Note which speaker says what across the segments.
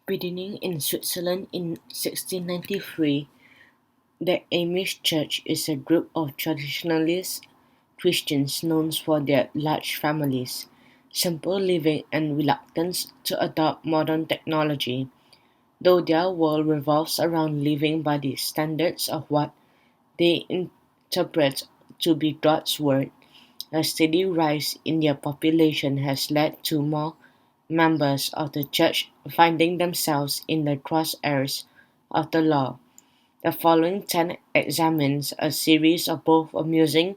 Speaker 1: Beginning in Switzerland in 1693, the Amish Church is a group of traditionalist Christians known for their large families, simple living and reluctance to adopt modern technology, though their world revolves around living by the standards of what they interpret to be God's word. A steady rise in their population has led to more members of the church finding themselves in the crosshairs of the law. The following 10 examines a series of both amusing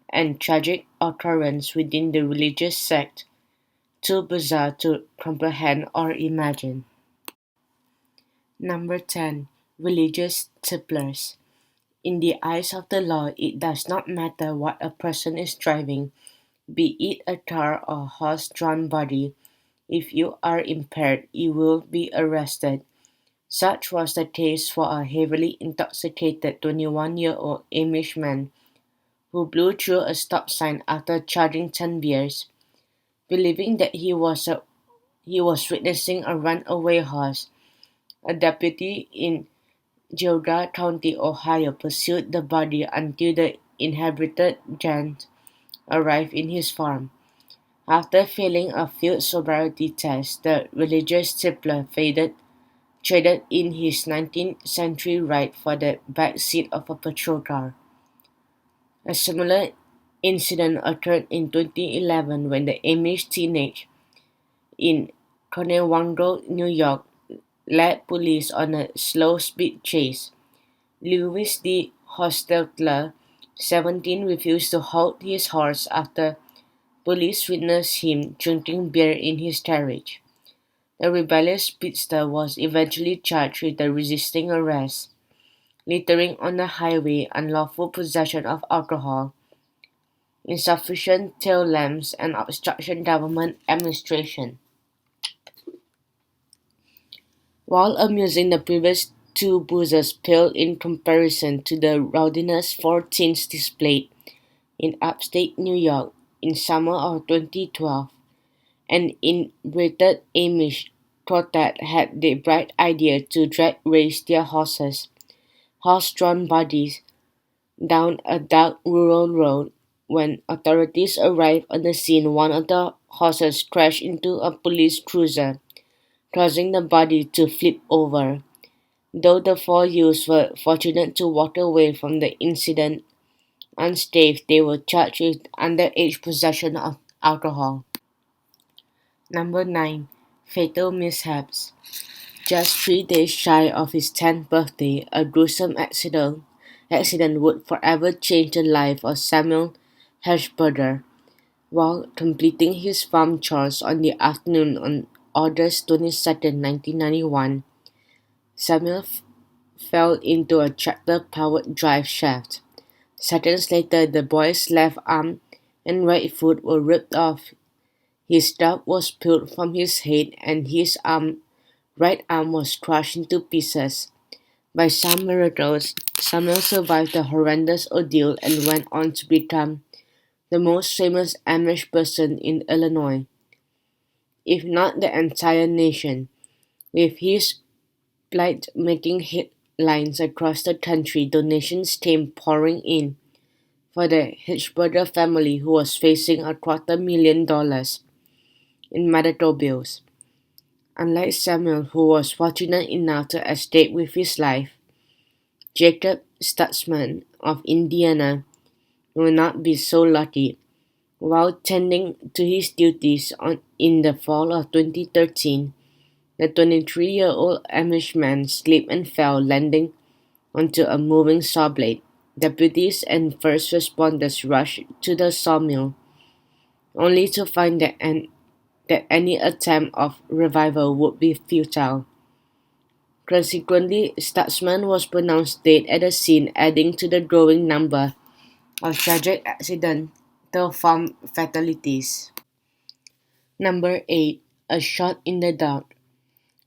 Speaker 1: and tragic occurrences within the religious sect, too bizarre to comprehend or imagine. Number 10. Religious tipplers. In the eyes of the law, it does not matter what a person is driving, be it a car or horse-drawn body. If you are impaired, you will be arrested. Such was the case for a heavily intoxicated 21-year-old Amish man who blew through a stop sign after chugging 10 beers, believing that he was witnessing a runaway horse. A deputy in Geauga County, Ohio, pursued the body until the inebriated gent arrived in his farm. After failing a field sobriety test, the religious tippler traded in his 19th-century ride for the back seat of a patrol car. A similar incident occurred in 2011 when the Amish teenage in Conewango, New York, led police on a slow-speed chase. Lewis D. Hostetler, 17, refused to halt his horse after police witnessed him drinking beer in his carriage. The rebellious speedster was eventually charged with the resisting arrest, littering on the highway, unlawful possession of alcohol, insufficient tail lamps, and obstruction government administration. While amusing, the previous two boozers paled in comparison to the rowdiness four teens displayed in upstate New York in summer of 2012. An inebriated Amish quartet had the bright idea to drag race their horse-drawn bodies, down a dark rural road. When authorities arrived on the scene, one of the horses crashed into a police cruiser, causing the body to flip over. Though the four youths were fortunate to walk away from the incident unscathed, they were charged with underage possession of alcohol. Number 9. Fatal Mishaps. Just 3 days shy of his 10th birthday, a gruesome accident would forever change the life of Samuel Hershberger. While completing his farm chores on the afternoon on August 22, 1991, Samuel fell into a tractor-powered drive shaft. Seconds later, the boy's left arm and right foot were ripped off. His scalp was peeled from his head and his right arm was crushed into pieces. By some miracles, Samuel survived the horrendous ordeal and went on to become the most famous Amish person in Illinois, if not the entire nation, with his plight making headlines across the country. Donations came pouring in for the Hirschberger family, who was facing $250,000 in medical bills. Unlike Samuel, who was fortunate enough to escape with his life, Jacob Stutzman of Indiana will not be so lucky. While tending to his duties in the fall of 2013, the 23-year-old Amish man slipped and fell, landing onto a moving saw blade. Deputies and first responders rushed to the sawmill, only to find that any attempt of revival would be futile. Consequently, Stutzman was pronounced dead at the scene, adding to the growing number of tragic accidental farm fatalities. Number 8. A Shot in the Dark.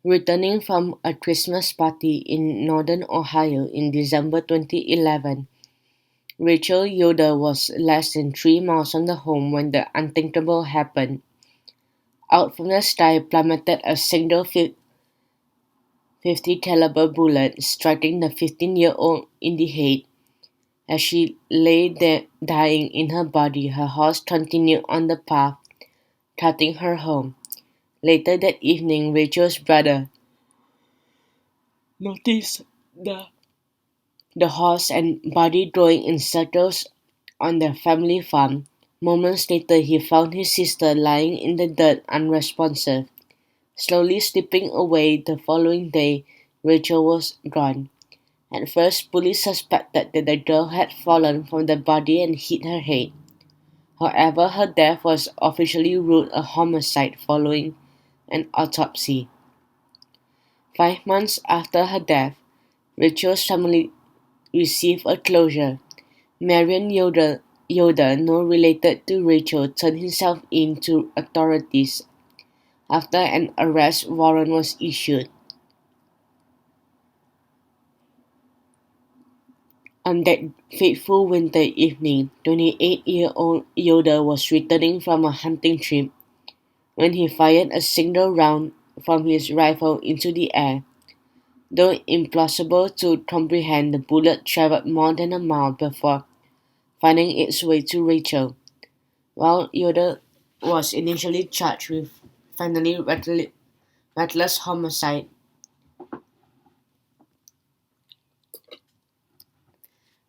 Speaker 1: Returning from a Christmas party in northern Ohio in December 2011, Rachel Yoder was less than 3 miles from the home when the unthinkable happened. Out from the sky plummeted a single .50 caliber bullet striking the 15-year-old in the head. As she lay there dying in her body, her horse continued on the path, trotting her home. Later that evening, Rachel's brother noticed the horse and body going in circles on their family farm. Moments later, he found his sister lying in the dirt unresponsive. Slowly slipping away the following day, Rachel was gone. At first, police suspected that the girl had fallen from the body and hit her head. However, her death was officially ruled a homicide following an autopsy. 5 months after her death, Rachel's family received a closure. Marion Yoder, no related to Rachel, turned himself in to authorities after an arrest warrant was issued. On that fateful winter evening, 28-year-old Yoder was returning from a hunting trip when he fired a single round from his rifle into the air. Though impossible to comprehend, the bullet traveled more than a mile before finding its way to Rachel. While Yoder was initially charged with felony reckless homicide,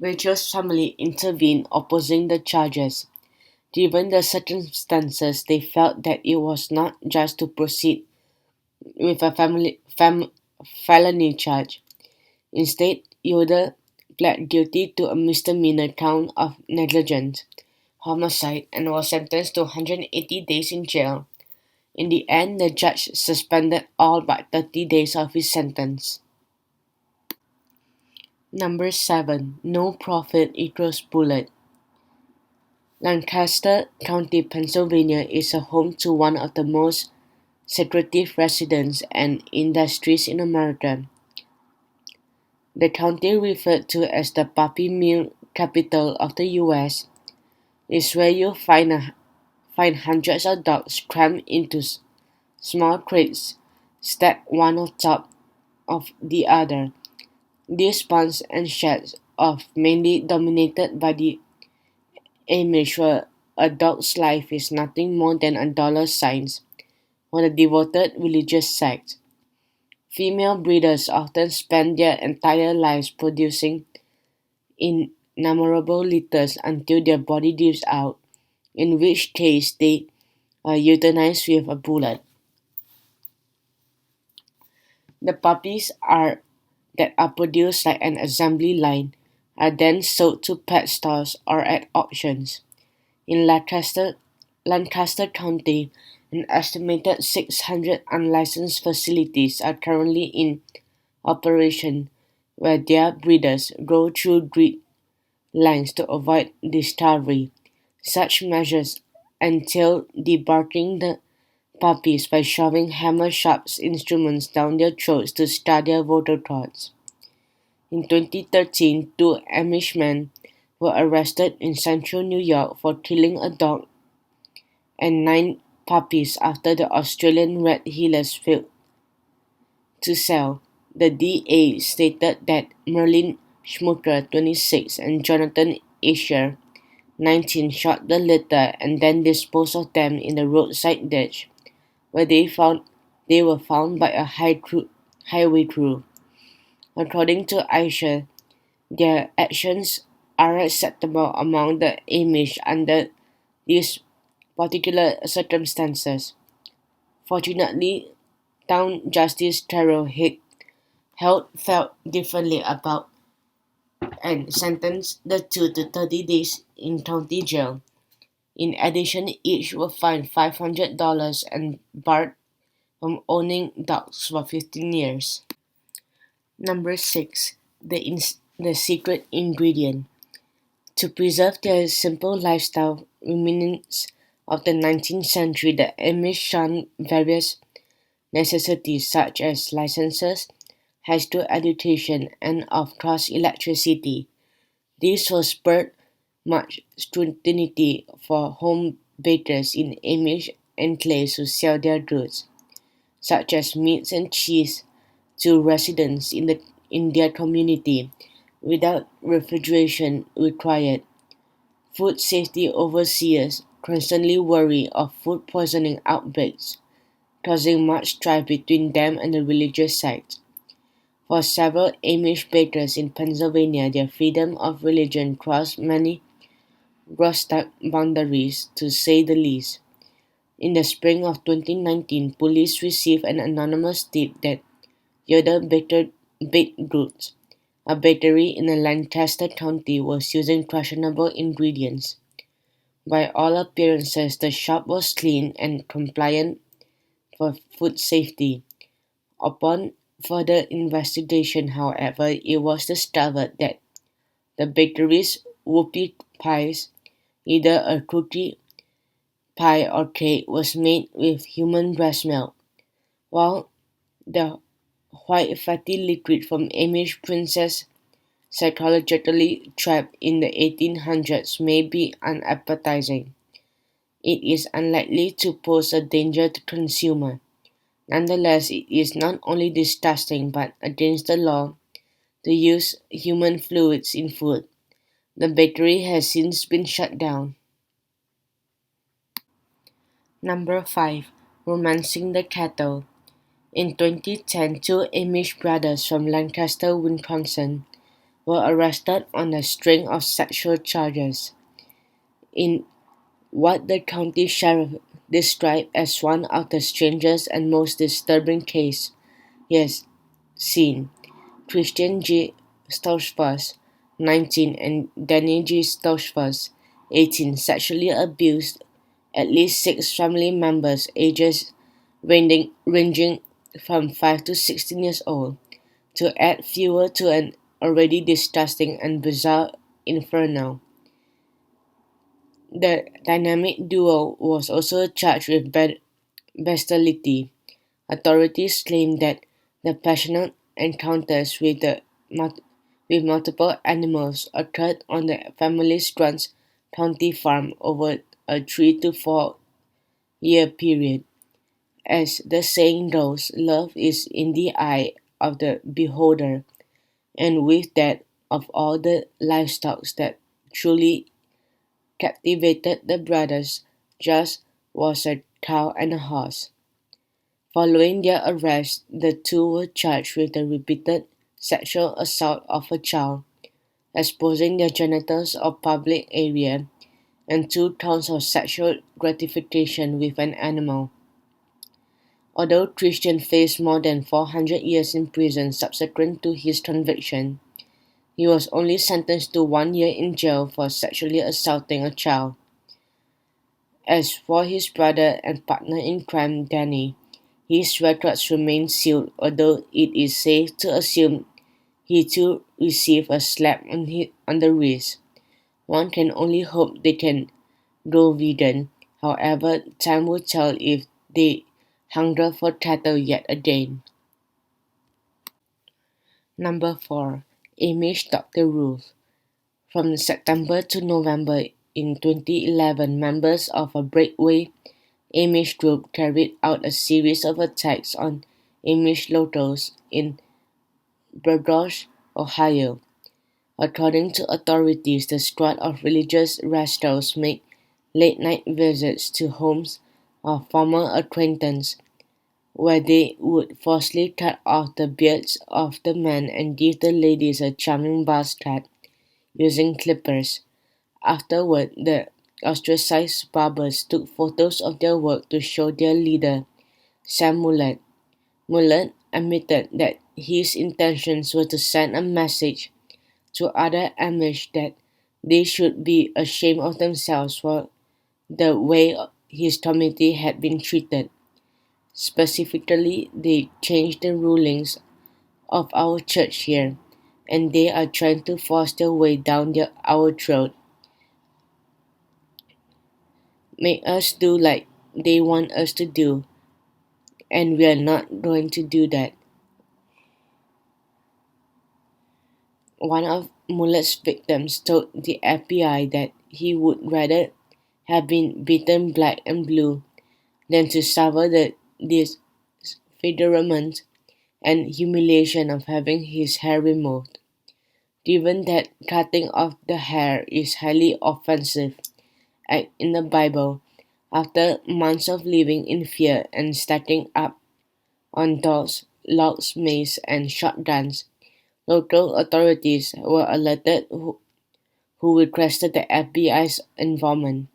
Speaker 1: Rachel's family intervened opposing the charges. Given the circumstances, they felt that it was not just to proceed with a felony charge. Instead, Yoder pled guilty to a misdemeanor count of negligent homicide and was sentenced to 180 days in jail. In the end, the judge suspended all but 30 days of his sentence. Number 7. No profit equals bullet. Lancaster County, Pennsylvania is a home to one of the most secretive residents and industries in America. The county, referred to as the puppy mill capital of the U.S., is where you find hundreds of dogs crammed into small crates stacked one on top of the other. These barns and sheds, mainly dominated by the Amish, where a dog's life is nothing more than a dollar sign, for the devoted religious sect. Female breeders often spend their entire lives producing innumerable litters until their body gives out, in which case they are euthanized with a bullet. The puppies that are produced like an assembly line are then sold to pet stores or at auctions. In Lancaster County, an estimated 600 unlicensed facilities are currently in operation where their breeders go through great lengths to avoid discovery. Such measures entail debarking the puppies by shoving hammer-sharp instruments down their throats to start their voter cards. In 2013, two Amish men were arrested in central New York for killing a dog and 9 puppies after the Australian Red Heelers failed to sell. The DA stated that Merlin Schmucker, 26, and Jonathan Asher, 19, shot the litter and then disposed of them in the roadside ditch, where they were found by a highway crew. According to Asher, their actions are acceptable among the Amish under these particular circumstances. Fortunately, Town Justice Carol Held felt differently about and sentenced the two to 30 days in county jail. In addition, each were fined $500 and barred from owning dogs for 15 years. Number 6. The secret ingredient. To preserve their simple lifestyle remnants of the 19th century, the Amish shunned various necessities such as licenses, high school education, and of course electricity. This was spurred much scrutiny for home bakers in Amish enclaves who sell their goods, such as meats and cheese, to residents in their community without refrigeration required. Food safety overseers constantly worry of food poisoning outbreaks, causing much strife between them and the religious sect. For several Amish bakers in Pennsylvania, their freedom of religion crossed many gross boundaries, to say the least. In the spring of 2019, police received an anonymous tip that Yoder Baked Goods, a bakery in Lancaster County, was using questionable ingredients. By all appearances, the shop was clean and compliant for food safety. Upon further investigation, however, it was discovered that the bakery's whoopie pies, either a cookie pie or cake, was made with human breast milk, while the white fatty liquid from Amish princess psychologically trapped in the 1800s may be unappetizing. It is unlikely to pose a danger to consumer. Nonetheless, it is not only disgusting but against the law to use human fluids in food. The bakery has since been shut down. Number 5. Romancing the Cattle. In 2010, two Amish brothers from Lancaster, Wisconsin, were arrested on a string of sexual charges in what the county sheriff described as one of the strangest and most disturbing cases he has seen. Christian G. Stolzfus, 19, and Danny G. Stolzfus, 18, sexually abused at least six family members ages ranging from 5 to 16 years old. To add fuel to an already disgusting and bizarre inferno, the dynamic duo was also charged with bestiality. Authorities claim that the passionate encounters with multiple animals occurred on the family's Grants County farm over a 3 to 4 year period. As the saying goes, love is in the eye of the beholder, and with that of all the livestock that truly captivated the brothers just was a cow and a horse. Following their arrest, the two were charged with the repeated sexual assault of a child, exposing their genitals of public area, and 2 counts of sexual gratification with an animal. Although Christian faced more than 400 years in prison subsequent to his conviction, he was only sentenced to 1 year in jail for sexually assaulting a child. As for his brother and partner in crime, Danny, his records remain sealed, although it is safe to assume he too received a slap on the wrist. One can only hope they can go vegan. However, time will tell if they hunger for cattle yet again. Number 4. Amish Dr. Ruth. From September to November in 2011, members of a breakaway Amish group carried out a series of attacks on Amish locals in Burgos, Ohio. According to authorities, the squad of religious rascals made late-night visits to homes of former acquaintances, where they would forcibly cut off the beards of the men and give the ladies a charming buzz cut using clippers. Afterward, the ostracized barbers took photos of their work to show their leader, Sam Mullett. Mullett admitted that his intentions were to send a message to other Amish that they should be ashamed of themselves for the way his community had been treated. Specifically, they changed the rulings of our church here, and they are trying to force their way down our throat. Make us do like they want us to do, and we are not going to do that. One of Mullet's victims told the FBI that he would rather have been beaten black and blue than to suffer the disfigurement and humiliation of having his hair removed. Given that cutting off the hair is highly offensive act in the Bible, after months of living in fear and stacking up on dogs, logs, mace, and shotguns, local authorities were alerted who requested the FBI's involvement.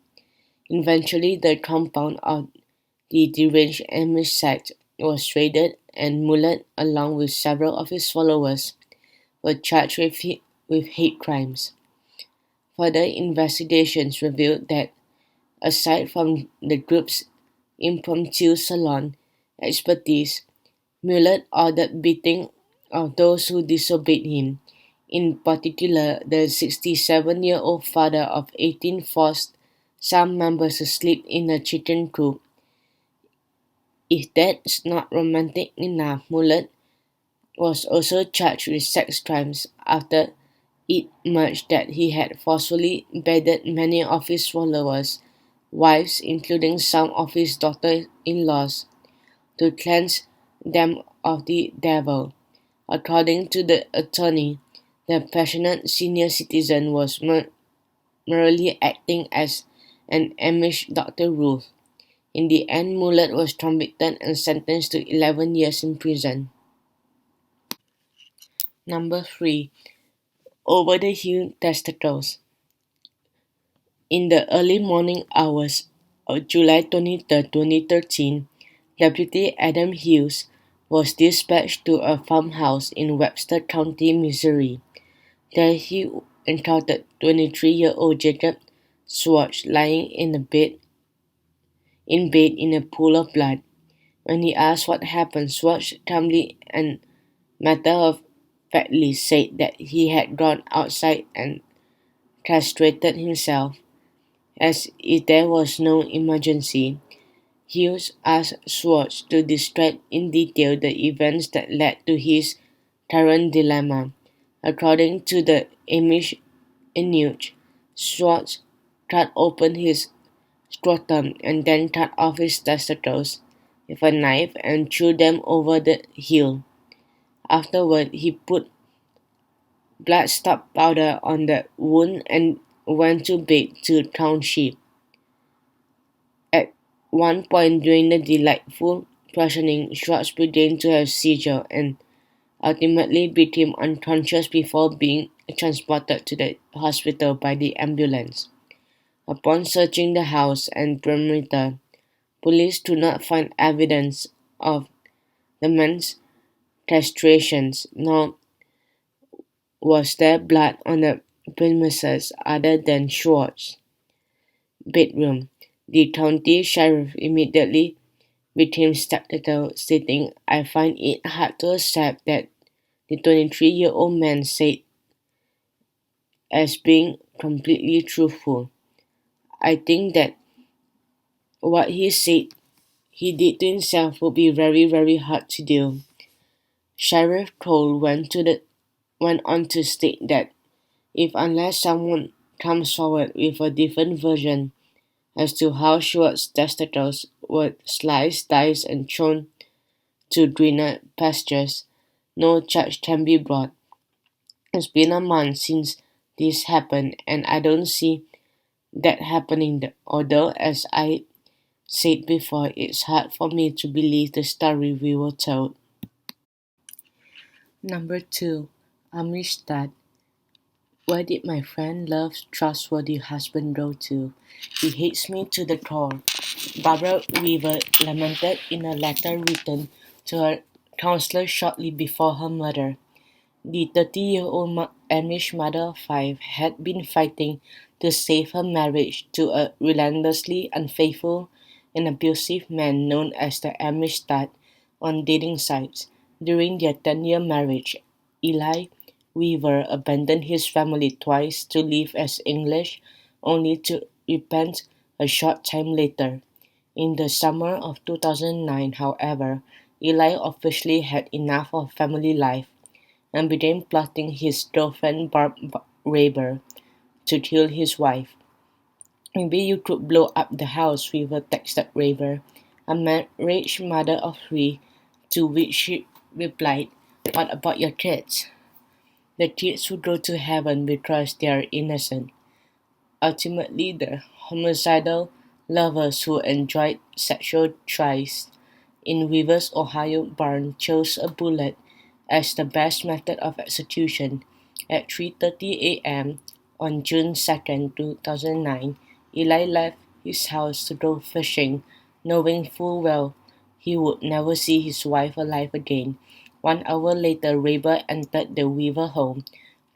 Speaker 1: Eventually, the compound of the deranged Amish sect was raided, and Mullett, along with several of his followers, were charged with hate crimes. Further investigations revealed that, aside from the group's impromptu salon expertise, Mullett ordered beating of those who disobeyed him. In particular, the 67-year-old father of 18 forced some members to sleep in a chicken coop. If that's not romantic enough, Mullett was also charged with sex crimes after it emerged that he had forcefully bedded many of his followers' wives, including some of his daughter-in-laws, to cleanse them of the devil. According to the attorney, the passionate senior citizen was merely acting as an Amish Dr. Ruth. In the end, Mullett was convicted and sentenced to 11 years in prison. Number 3. Over the Hill Testicles. In the early morning hours of July 23, 2013, Deputy Adam Hughes was dispatched to a farmhouse in Webster County, Missouri. There he encountered 23-year-old Jacob Schwartz lying in bed in a pool of blood. When he asked what happened, Schwartz calmly and matter-of-factly said that he had gone outside and castrated himself. As if there was no emergency, Hughes asked Schwartz to describe in detail the events that led to his current dilemma. According to the Amish Inuit, Schwartz cut open his scrotum and then cut off his testicles with a knife and threw them over the hill. Afterward, he put blood-stop powder on the wound and went to bed to count sheep. At one point during the delightful questioning, Schwartz began to have seizure and ultimately became unconscious before being transported to the hospital by the ambulance. Upon searching the house and perimeter, police could not find evidence of the man's castrations, nor was there blood on the premises other than Schwartz's bedroom. The county sheriff immediately became skeptical, stating, "I find it hard to accept that the 23-year-old man said as being completely truthful. I think that what he said he did to himself would be very, very hard to do." Sheriff Cole went on to state that if unless someone comes forward with a different version as to how Schwartz's testicles were sliced, diced, and thrown to greener pastures, no charge can be brought. It's been a month since this happened, and I don't see that happening, although, as I said before, it's hard for me to believe the story we were told. Number 2. Amish dad. Where did my friend, love's trustworthy husband go to? He hates me to the core. Barbara Weaver lamented in a letter written to her counselor shortly before her murder. The 30-year-old Amish mother of 5 had been fighting to save her marriage to a relentlessly unfaithful and abusive man known as the Amish dad on dating sites. During their 10-year marriage, Eli Weaver abandoned his family twice to live as English, only to repent a short time later. In the summer of 2009, however, Eli officially had enough of family life and began plotting his girlfriend Barb Raber to kill his wife. "Maybe you could blow up the house," Weaver texted Raber, a married mother of 3, to which replied, "What about your kids? The kids who go to heaven because they are innocent." Ultimately, the homicidal lovers who enjoyed sexual trysts in Rivers, Ohio barn chose a bullet as the best method of execution. At 3:30 a.m. on June 2, 2009, Eli left his house to go fishing, knowing full well he would never see his wife alive again. 1 hour later, Raber entered the Weaver home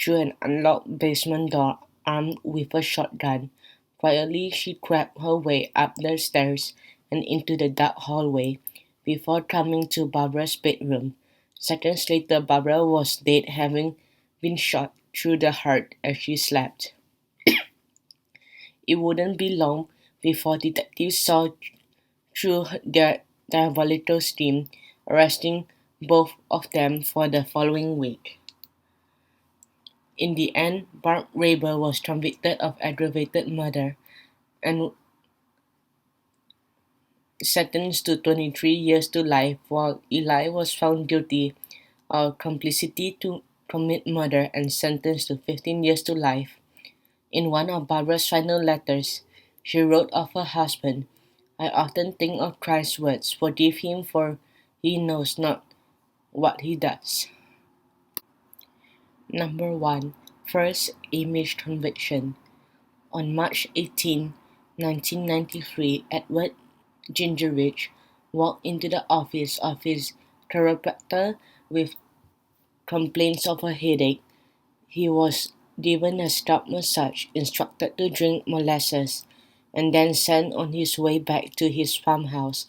Speaker 1: through an unlocked basement door armed with a shotgun. Quietly, she crept her way up the stairs and into the dark hallway before coming to Barbara's bedroom. Seconds later, Barbara was dead, having been shot through the heart as she slept. It wouldn't be long before detectives saw through their diabolical scheme, arresting both of them for the following week. In the end, Barb Raber was convicted of aggravated murder and sentenced to 23 years to life, while Eli was found guilty of complicity to commit murder and sentenced to 15 years to life. In one of Barbara's final letters, she wrote of her husband, "I often think of Christ's words, 'Forgive him, for he knows not what he does.'" Number 1. First Amish conviction. On March 18, 1993, Edward Gingerich walked into the office of his chiropractor with complaints of a headache. He was given a scalp massage, instructed to drink molasses, and then sent on his way back to his farmhouse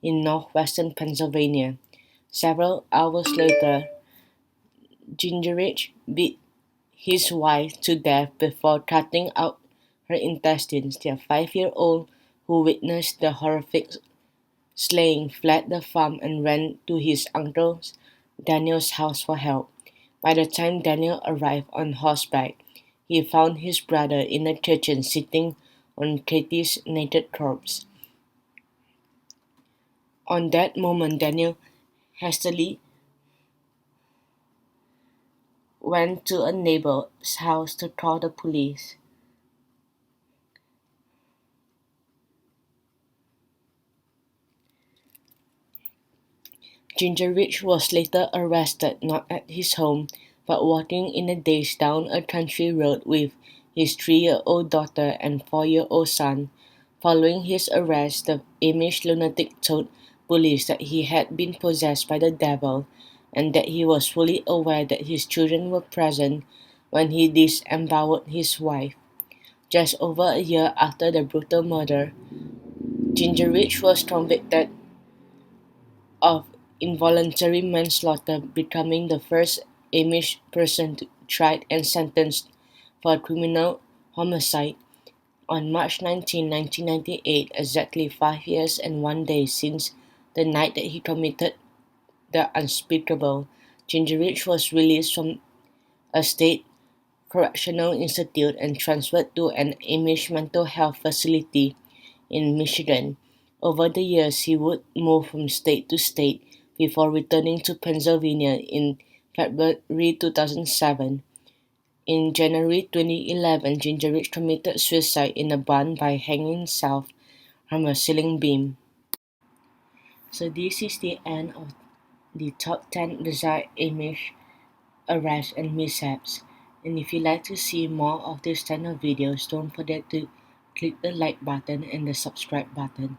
Speaker 1: in northwestern Pennsylvania. Several hours later, Gingerich beat his wife to death before cutting out her intestines. The 5-year-old who witnessed the horrific slaying fled the farm and ran to his uncle Daniel's house for help. By the time Daniel arrived on horseback, he found his brother in the kitchen sitting on Katie's naked corpse. On that moment, Daniel hastily went to a neighbor's house to call the police. Gingerich was later arrested not at his home, but walking in a daze down a country road with his 3-year-old daughter and 4-year-old son. Following his arrest, the Amish lunatic told police that he had been possessed by the devil and that he was fully aware that his children were present when he disemboweled his wife. Just over a year after the brutal murder, Gingerich was convicted of involuntary manslaughter, becoming the first Amish person tried and sentenced for criminal homicide. On March 19, 1998, exactly 5 years and 1 day since the night that he committed the unspeakable, Gingerich was released from a state correctional institute and transferred to an Amish mental health facility in Michigan. Over the years, he would move from state to state before returning to Pennsylvania in February 2007. In January 2011, Gingerich committed suicide in a barn by hanging himself from a ceiling beam. So this is the end of the top 10 bizarre Amish arrests and mishaps. And if you'd like to see more of this kind of videos, don't forget to click the like button and the subscribe button.